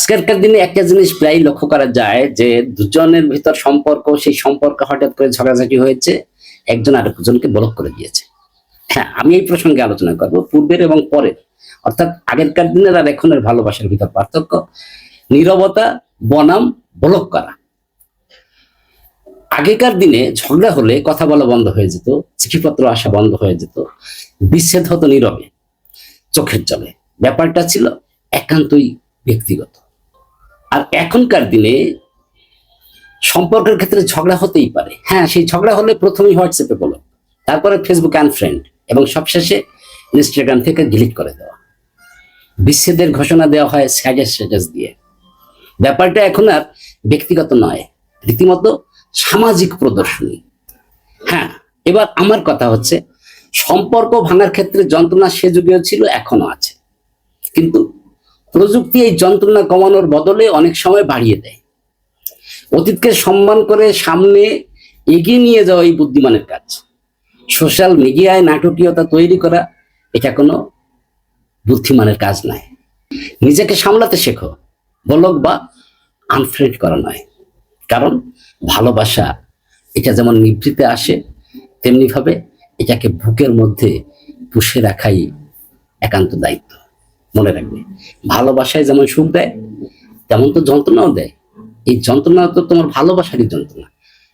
আজকালকার দিনে একটা জিনিস প্রায় লক্ষ্য করা যায় যে দুজনের ভিতর সম্পর্ক, সেই সম্পর্ক হঠাৎ করে ঝগড়াঝাটি হয়েছে, একজন আরেকজনকে ব্লক করে দিয়েছে। হ্যাঁ, আমি এই প্রসঙ্গে আলোচনা করব পূর্বের এবং পরের, অর্থাৎ আগেরকার দিনের আর এখনের ভালোবাসার ভিতর পার্থক্য। নীরবতা বনাম ব্লক করা। আগেকার দিনে ঝগড়া হলে কথা বলা বন্ধ হয়ে যেত, চিঠিপত্র আসা বন্ধ হয়ে যেত, বিচ্ছেদ হতো নীরবে, চোখের জলে। ব্যাপারটা ছিল একান্তই ব্যক্তিগত। আর এখনকার দিনে সম্পর্কের ক্ষেত্রে ঝগড়া হতেই পারে। হ্যাঁ, সেই ঝগড়া হলে প্রথমেই হোয়াটসঅ্যাপে বলো, তারপরে ফেসবুক আনফ্রেন্ড, এবং সবশেষে ইনস্টাগ্রাম থেকে ডিলিট করে দেওয়া। বিচ্ছেদের ঘোষণা দেওয়া হয় স্ট্যাটাস দিয়ে। ব্যাপারটা এখন আর ব্যক্তিগত নয়, রীতিমতো সামাজিক প্রদর্শনী। হ্যাঁ, এবার আমার কথা হচ্ছে, সম্পর্ক ভাঙার ক্ষেত্রে যন্ত্রণা সে যুগেও ছিল, এখনো আছে, কিন্তু প্রযুক্তি এই যন্ত্রণা কমানোর বদলে অনেক সময় বাড়িয়ে দেয়। অতীতকে সম্মান করে সামনে এগিয়ে নিয়ে যাওয়া এই বুদ্ধিমানের কাজ। সোশ্যাল মিডিয়ায় নাটকীয়তা তৈরি করা এটা কোনো বুদ্ধিমানের কাজ নয়। নিজেকে সামলাতে শেখো, ব্লক বা আনফ্রেন্ড করা নয়। কারণ ভালোবাসা এটা যেমন নিভৃতে আসে, তেমনি ভাবে এটাকে বুকের মধ্যে পুষে রাখাই একান্ত দায়িত্ব। মনে রাখবে, ভালোবাসায় যেমন সুখ দেয়, তেমন তো যন্ত্রণাও দেয়। এই যন্ত্রণা তো তোমার ভালোবাসারই যন্ত্রণা,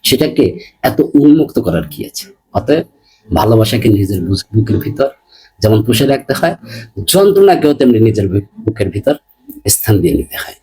সেটাকে এত উন্মুক্ত করার কি আছে? অতএব ভালোবাসাকে নিজের বুকের ভিতর যেমন পুষে রাখতে হয়, যন্ত্রণাকেও তেমনি নিজের বুকের ভিতর স্থান দিয়ে নিতে হয়।